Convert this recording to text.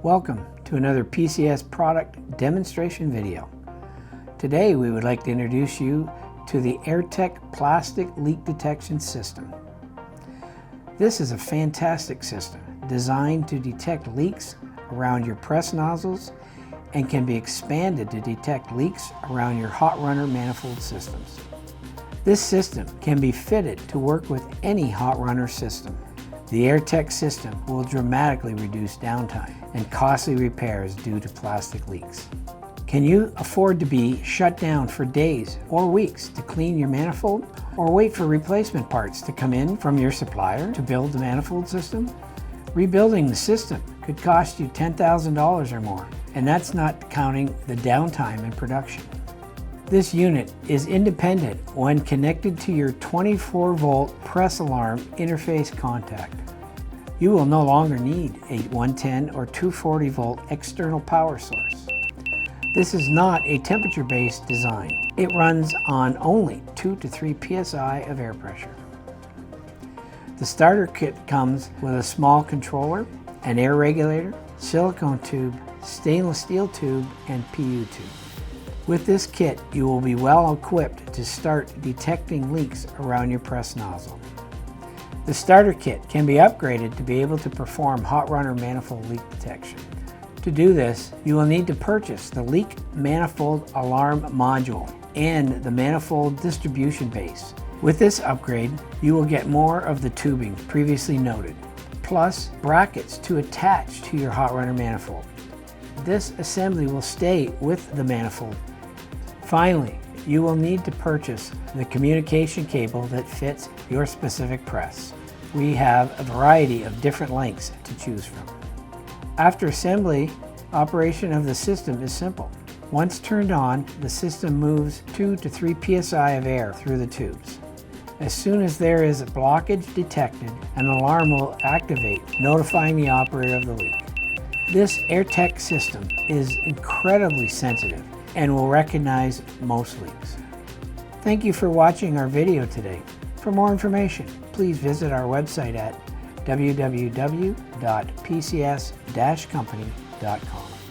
Welcome to another PCS product demonstration video. Today we would like to introduce you to the Airtect plastic leak detection system. This is a fantastic system designed to detect leaks around your press nozzles and can be expanded to detect leaks around your hot runner manifold systems. This system can be fitted to work with any hot runner system. The Airtect system will dramatically reduce downtime and costly repairs due to plastic leaks. Can you afford to be shut down for days or weeks to clean your manifold, or wait for replacement parts to come in from your supplier to build the manifold system? Rebuilding the system could cost you $10,000 or more, and that's not counting the downtime in production. This unit is independent when connected to your 24-volt press alarm interface contact. You will no longer need a 110 or 240-volt external power source. This is not a temperature-based design. It runs on only 2 to 3 psi of air pressure. The starter kit comes with a small controller, an air regulator, silicone tube, stainless steel tube, and PU tube. With this kit, you will be well equipped to start detecting leaks around your press nozzle. The starter kit can be upgraded to be able to perform hot runner manifold leak detection. To do this, you will need to purchase the leak manifold alarm module and the manifold distribution base. With this upgrade, you will get more of the tubing previously noted, plus brackets to attach to your hot runner manifold. This assembly will stay with the manifold. Finally, you will need to purchase the communication cable that fits your specific press. We have a variety of different lengths to choose from. After assembly, operation of the system is simple. Once turned on, the system moves 2 to 3 psi of air through the tubes. As soon as there is a blockage detected, an alarm will activate, notifying the operator of the leak. This Airtect system is incredibly sensitive and will recognize most leaks. Thank you for watching our video today. For more information, please visit our website at www.pcs-company.com.